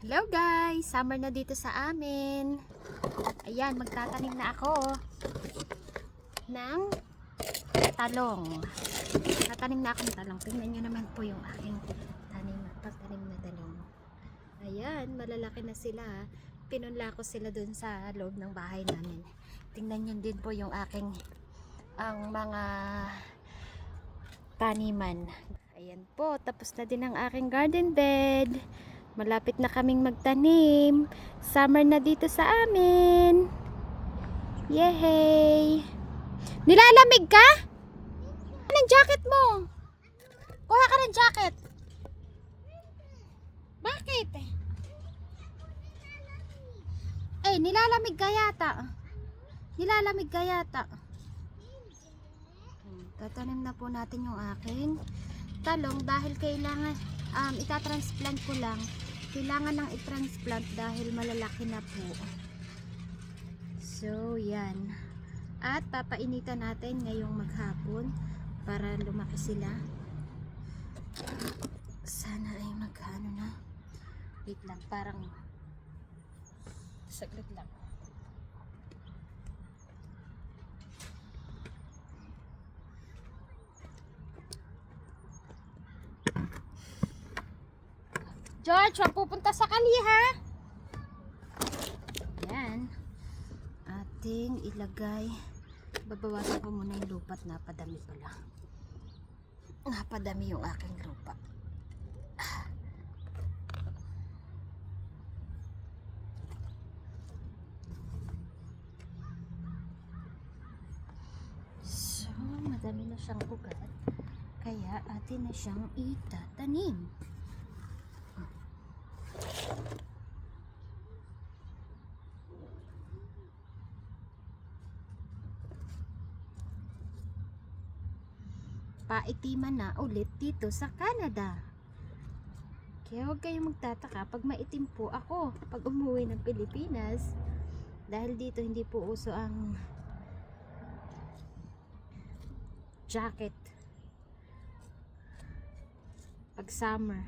Hello guys! Summer na dito sa amin. Ayan, magtatanim na ako ng talong. Tatanim na ako ng talong. Tingnan nyo naman po yung aking pagtanim na talong. Ayan, malalaki na sila. Pinunla ko sila dun sa loob ng bahay namin. Tingnan nyo din po yung aking mga taniman. Ayan po, tapos na din ang aking garden bed. Malapit na kaming magtanim. Summer na dito sa amin. Yehey! Nilalamig ka? Anong jacket mo? Kuha ka ng jacket. Bakit? Eh, nilalamig ka yata. Nilalamig ka yata. Tatanim na po natin yung aking talong dahil kailangan itatransplant ko lang. Kailangan nang i-transplant dahil malalaki na po. So, yan. At papainitan natin ngayong maghapon para lumaki sila. Sana ay magkano na. Wait lang, parang saglit lang. George, wag pupunta sa kali ha. Yan. Ating ilagay. Babawasan ko muna yung lupa at napadami pala. Napadami yung aking lupa. So, madami na siyang ugat. Kaya atin na siyang itatanim. Paitiman na ulit dito sa Canada. Kaya huwag kayong magtataka pag maitim po ako pag umuwi ng Pilipinas. Dahil dito hindi po uso ang jacket pag summer.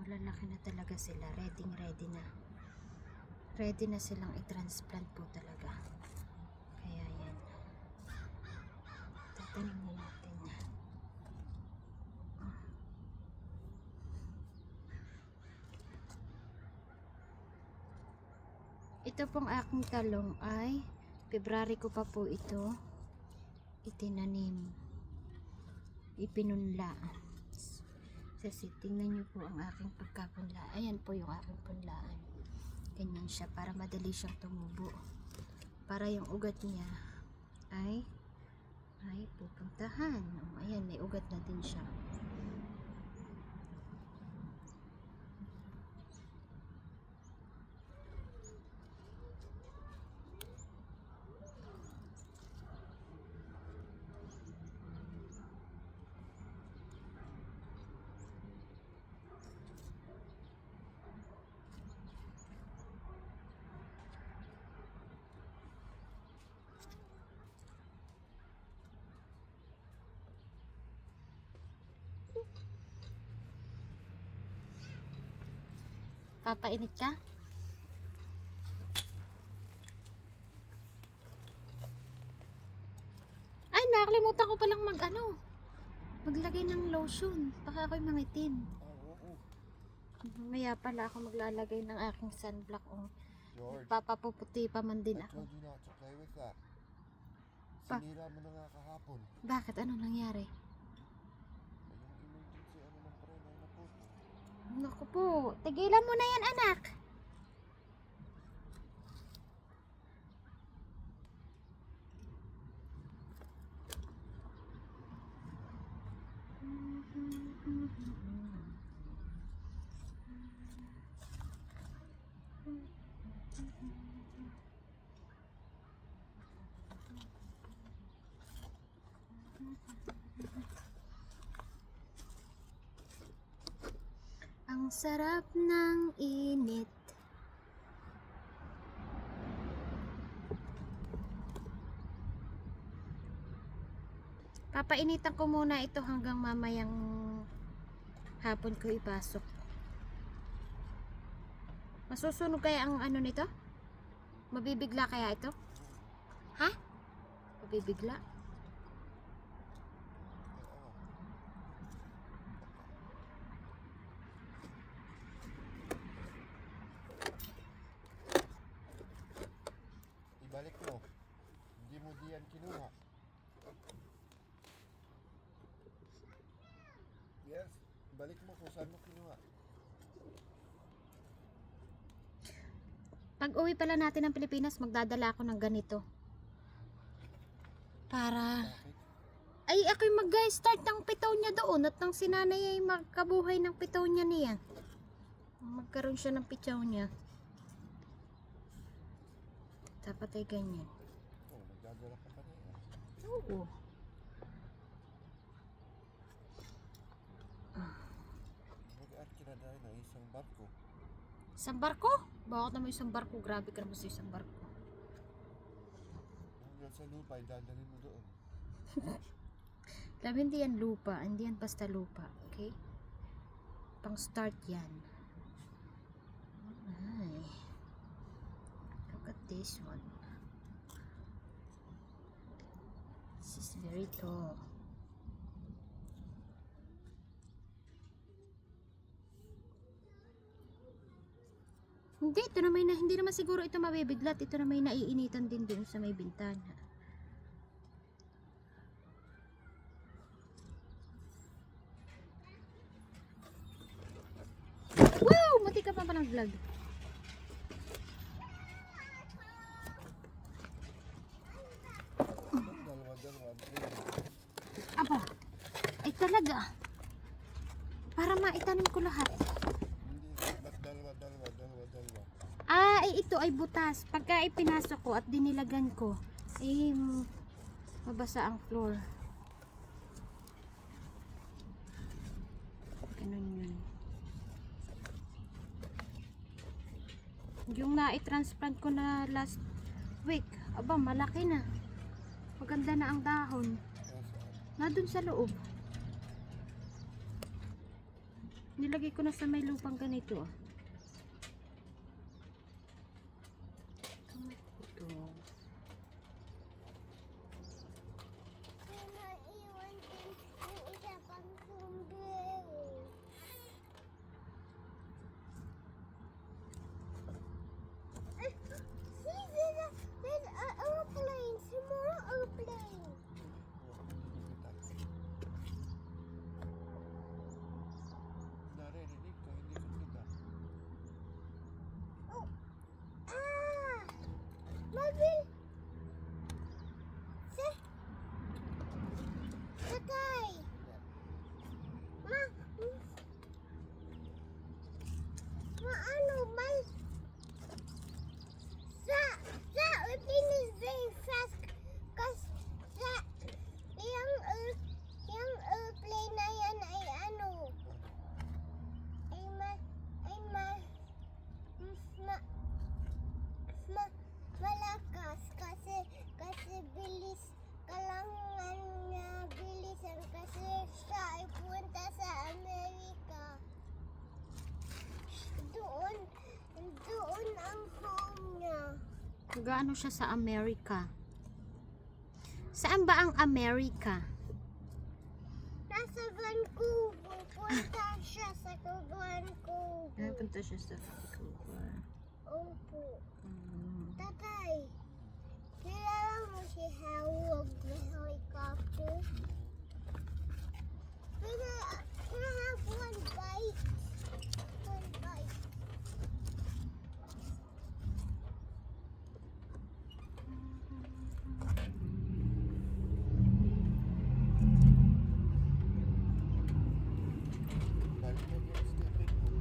Malalaki na talaga sila, ready na. Ready na silang i-transplant po talaga. Kaya yan. Tatanim na natin. Ito pong aking talong ay February ko pa po ito itinanim. Ipinunla. Kasi tingnan nyo po ang aking pagkapunla. Ayan po yung aking punlaan. Ganyan siya para madali siyang tumubo. Para yung ugat niya ay pupuntahan. Ayan, may ugat na din siya. Papainit ka? Ay, nakalimutan ko palang maglagay ng lotion. Baka ako'y mangitim. Mamaya pala ako maglalagay ng aking sunblock. George, Papapuputi pa man din I ako. told you not to play with that. Pa- Sinira mo na nga kahapon. Bakit? Ano nangyari? Yung emergency ng pre na naputo. Naku po, tigilan mo na yan anak. Ang sarap ng init. Papainitan ko muna ito hanggang mamayang hapon ko ipasok. Masusunog kaya ang ano nito? Mabibigla kaya ito? Ha? Mabibigla? Ibalik mo. Hindi mo diyan kinuha. Yes, balik mo kung saan mo kinuha. Pag uwi pala natin ng Pilipinas, magdadala ako ng ganito. Para... Bakit? Ay, ako'y mag-start ng pitaw niya doon at nang sinanay ay magkabuhay ng pitaw niya niya. Magkaroon siya ng pitaw niya. Dapat ay ganyan. Oh, nagdadala ka pa niya. Oo. Mag-aat ka na dahil ng isang barko. Isang barko? Bakit naman isang barko? Grabe ka naman sa isang barko. Hanggang sa lupa, dadalhin mo doon. Labi, hindi yan lupa. Hindi yan basta lupa. Okay? Pang start yan. Ay. Look at this one. This is very tall. Hindi, ito na hindi naman siguro ito mabibiglat. Ito na may naiinitan din doon sa may bintana. Wow! Mati ka pa palang vlog. Dalawa. Aba, ay talaga. Para maitanim ko lahat. Hindi, ba't dalawa. Ah, ay ito ay butas. Pagka ipinasok ko at dinilagan ko, ay mabasa ang floor. Ganun yun. Yung na-transplant ko na last week, aba malaki na. Maganda na ang dahon. Nandun sa loob. Nilagay ko na sa may lupang ganito. Ito. Narinig ko, hindi ko kita. Malakas kasi bilis kailangan niya bilisan kasi siya ay punta sa Amerika. Doon ang home niya. Gaano siya sa Amerika? Saan ba ang Amerika? Nasa Vancouver. Punta siya sa Vancouver. Napunta siya sa Vancouver. Opo. Tatay, kilala mo si Howard na helicopter? Can I have one bite? One bite. Balik mo yung stupid mo.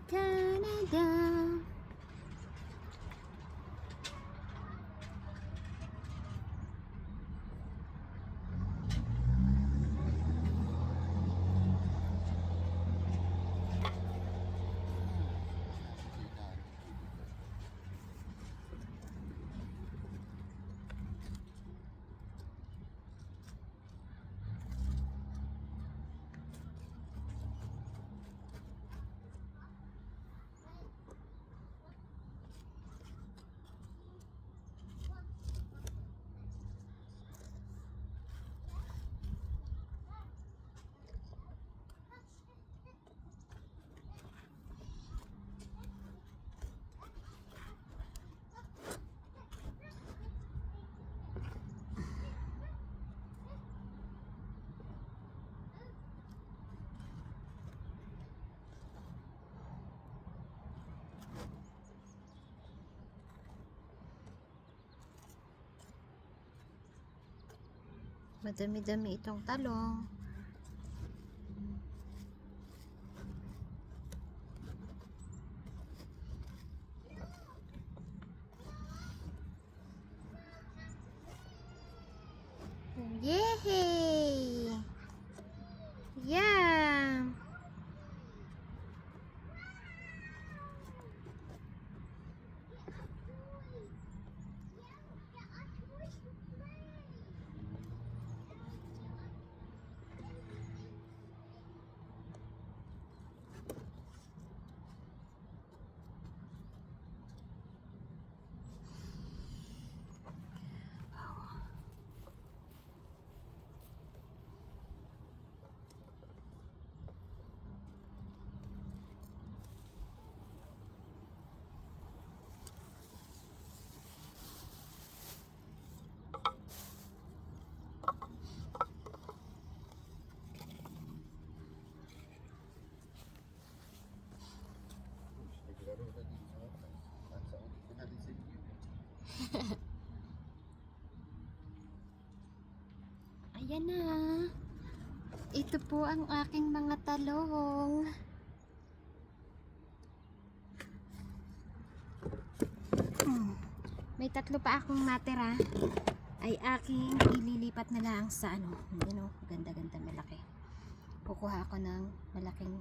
Canada. Madami-dami itong talong. Yay! Yeah! Naglaro na din sa akin. At sa ulit ko na din sa inyo. Ayan na. Ito po ang aking mga talong. May 3 pa akong natira. Ay aking ililipat na lang sa ano. Yun o, ganda-ganda, malaki. Kukuha ako ng malaking.